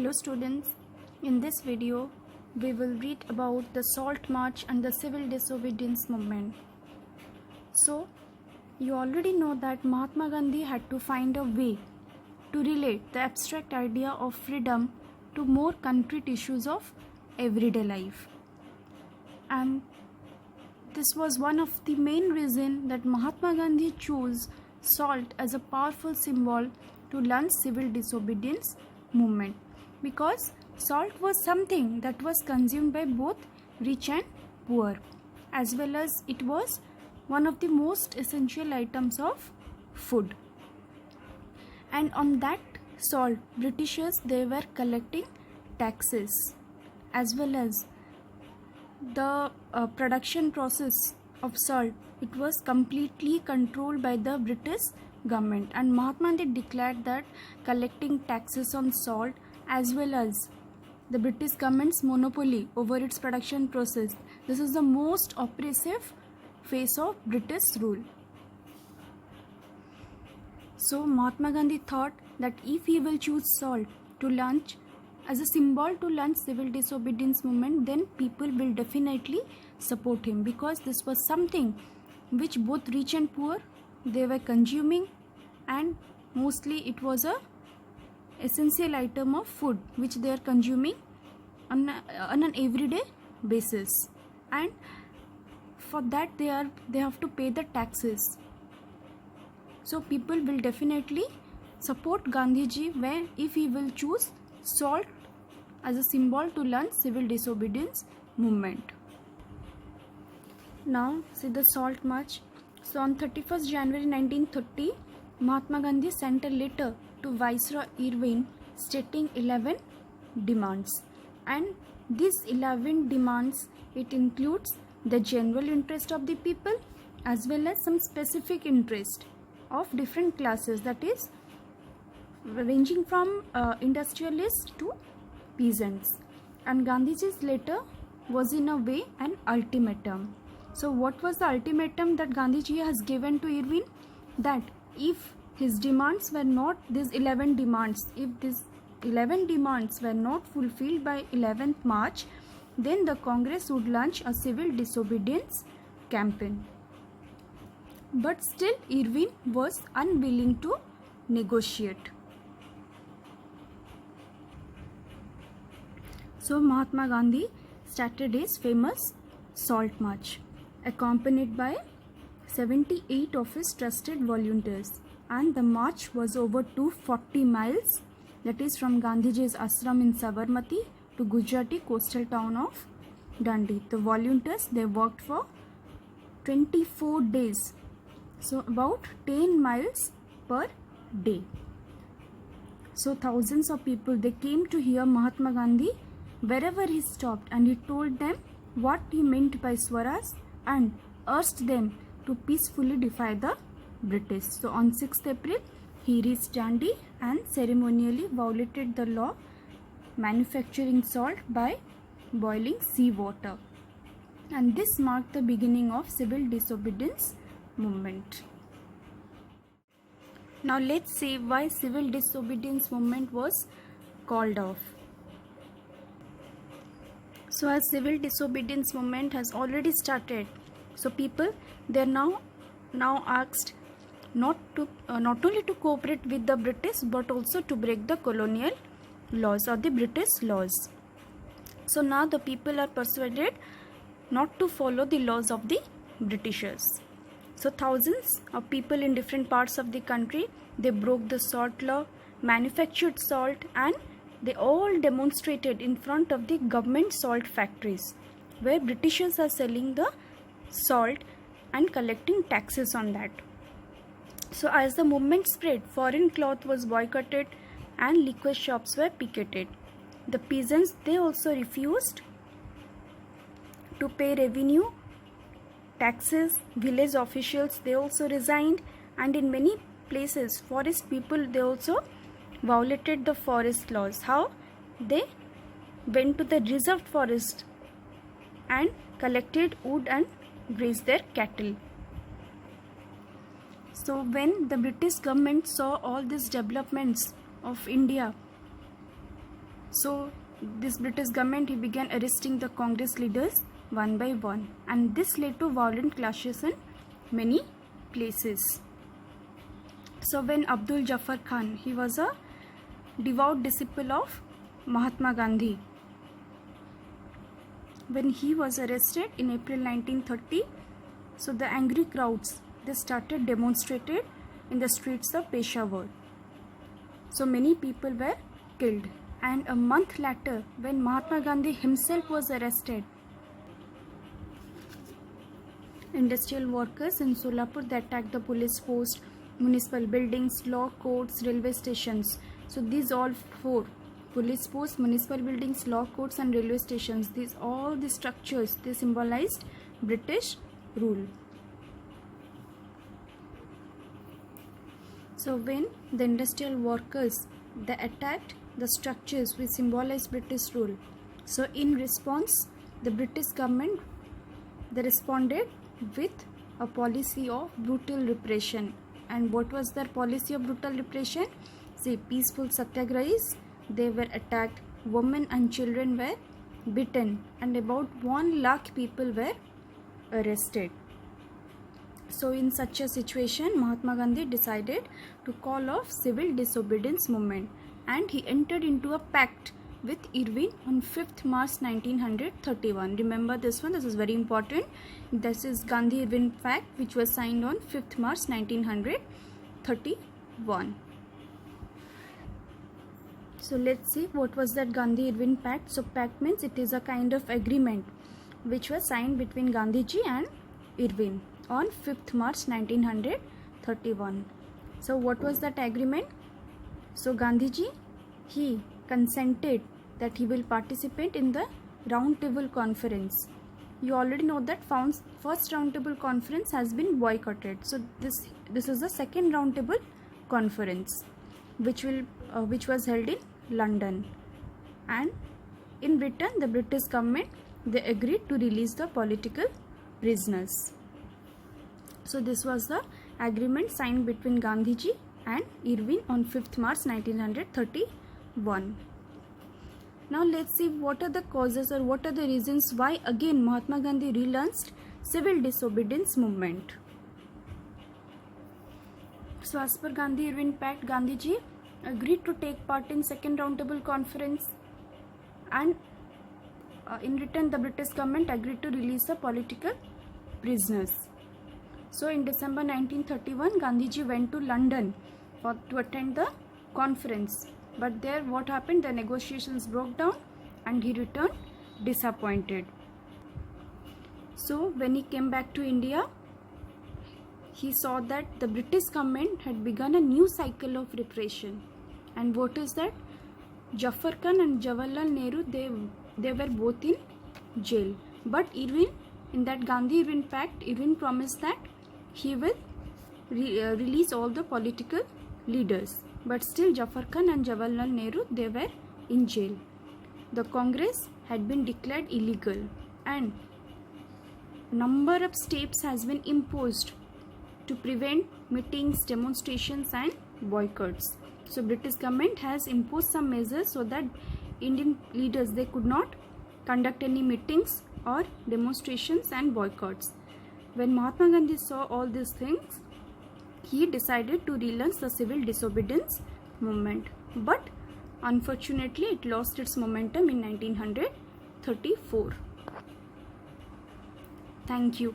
Hello students, in this video we will read about the Salt March and the Civil Disobedience Movement. So you already know that Mahatma Gandhi had to find a way to relate the abstract idea of freedom to more concrete issues of everyday life. And this was one of the main reasons that Mahatma Gandhi chose salt as a powerful symbol to launch civil disobedience movement, because salt was something that was consumed by both rich and poor, as well as it was one of the most essential items of food. And on that salt, Britishers, they were collecting taxes, as well as the production process of salt, it was completely controlled by the British government. And Mahatma Gandhi declared that collecting taxes on salt as well as the British government's monopoly over its production process, this is the most oppressive phase of British rule. So Mahatma Gandhi thought that if he will choose salt to launch as a symbol to launch civil disobedience movement, then people will definitely support him, because this was something which both rich and poor, they were consuming, and mostly it was a essential item of food which they are consuming on an everyday basis, and for that they have to pay the taxes. So people will definitely support Gandhiji when if he will choose salt as a symbol to launch civil disobedience movement. Now see the Salt March. So on 31st January 1930, Mahatma Gandhi sent a letter to Viceroy Irvine stating 11 demands, and these 11 demands, it includes the general interest of the people as well as some specific interest of different classes, that is ranging from industrialists to peasants. And Gandhiji's letter was in a way an ultimatum. So what was the ultimatum that Gandhiji has given to Irvine? That if his demands were not, these 11 demands, if these 11 demands were not fulfilled by 11th March, then the Congress would launch a civil disobedience campaign. But still Irvine was unwilling to negotiate. So Mahatma Gandhi started his famous Salt March, accompanied by 78 of his trusted volunteers, and the march was over 240 miles, that is from Gandhiji's ashram in Sabarmati to Gujarati coastal town of Dandi. The volunteers, they worked for 24 days, so about 10 miles per day. So thousands of people, they came to hear Mahatma Gandhi wherever he stopped, and he told them what he meant by Swaraj and urged them to peacefully defy the British. So on 6th April, he reached Dandi and ceremonially violated the law manufacturing salt by boiling seawater. And this marked the beginning of civil disobedience movement. Now let's see why civil disobedience movement was called off. So as civil disobedience movement has already started, so people, they are now asked not only to cooperate with the British but also to break the colonial laws or the British laws. So now the people are persuaded not to follow the laws of the Britishers. So thousands of people in different parts of the country, they broke the salt law, manufactured salt, and they all demonstrated in front of the government salt factories where Britishers are selling the salt and collecting taxes on that. So as the movement spread, foreign cloth was boycotted and liquor shops were picketed. The peasants, they also refused to pay revenue, taxes. Village officials, they also resigned, and in many places forest people, they also violated the forest laws. How? They went to the reserved forest and collected wood and grazed their cattle. So when the British government saw all these developments of India, So this British government, he began arresting the Congress leaders one by one, and this led to violent clashes in many places. So when Abdul Jafar Khan, he was a devout disciple of Mahatma Gandhi, when he was arrested in April 1930, so the angry crowds, they started demonstrated in the streets of Peshawar. So many people were killed, and a month later, when Mahatma Gandhi himself was arrested, industrial workers in Solapur, they attacked the police post, municipal buildings, law courts, railway stations. So these all four, police posts, municipal buildings, law courts and railway stations, these all the structures, they symbolized British rule. So when the industrial workers, they attacked the structures which symbolize British rule, so in response, the British government, they responded with a policy of brutal repression. And what was their policy of brutal repression? See, peaceful satyagrahis, they were attacked, women and children were beaten, and about 1 lakh people were arrested. So in such a situation, Mahatma Gandhi decided to call off civil disobedience movement, and he entered into a pact with Irving on 5th March 1931. Remember this one, this is very important. This is Gandhi-Irving Pact, which was signed on 5th March 1931. So let's see what was that Gandhi-Irving Pact. So pact means it is a kind of agreement which was signed between Gandhiji and Irving on 5th March 1931. So what was that agreement? So Gandhiji, he consented that he will participate in the round table conference. You already know that first round table conference has been boycotted. So this is the second round table conference, which was held in London, and in return the British government, they agreed to release the political prisoners. So this was the agreement signed between Gandhiji and Irving on 5th March 1931. Now let's see what are the causes or what are the reasons why again Mahatma Gandhi relaunched civil disobedience movement. So as per Gandhi-Irving Pact, Gandhiji agreed to take part in second roundtable conference, and in return the British government agreed to release the political prisoners. So in December 1931, Gandhiji went to London to attend the conference, but there what happened, the negotiations broke down and he returned disappointed. So when he came back to India, he saw that the British government had begun a new cycle of repression. And what is that? Jafar Khan and Jawaharlal Nehru, they were both in jail. But Irving, in that Gandhi-Irving Pact, Irving promised that he will release all the political leaders. But still Jafar Khan and Jawaharlal Nehru, they were in jail. The Congress had been declared illegal, and number of steps has been imposed to prevent meetings, demonstrations and boycotts. So British government has imposed some measures so that Indian leaders, they could not conduct any meetings or demonstrations and boycotts. When Mahatma Gandhi saw all these things, he decided to relaunch the civil disobedience movement. But unfortunately, it lost its momentum in 1934. Thank you.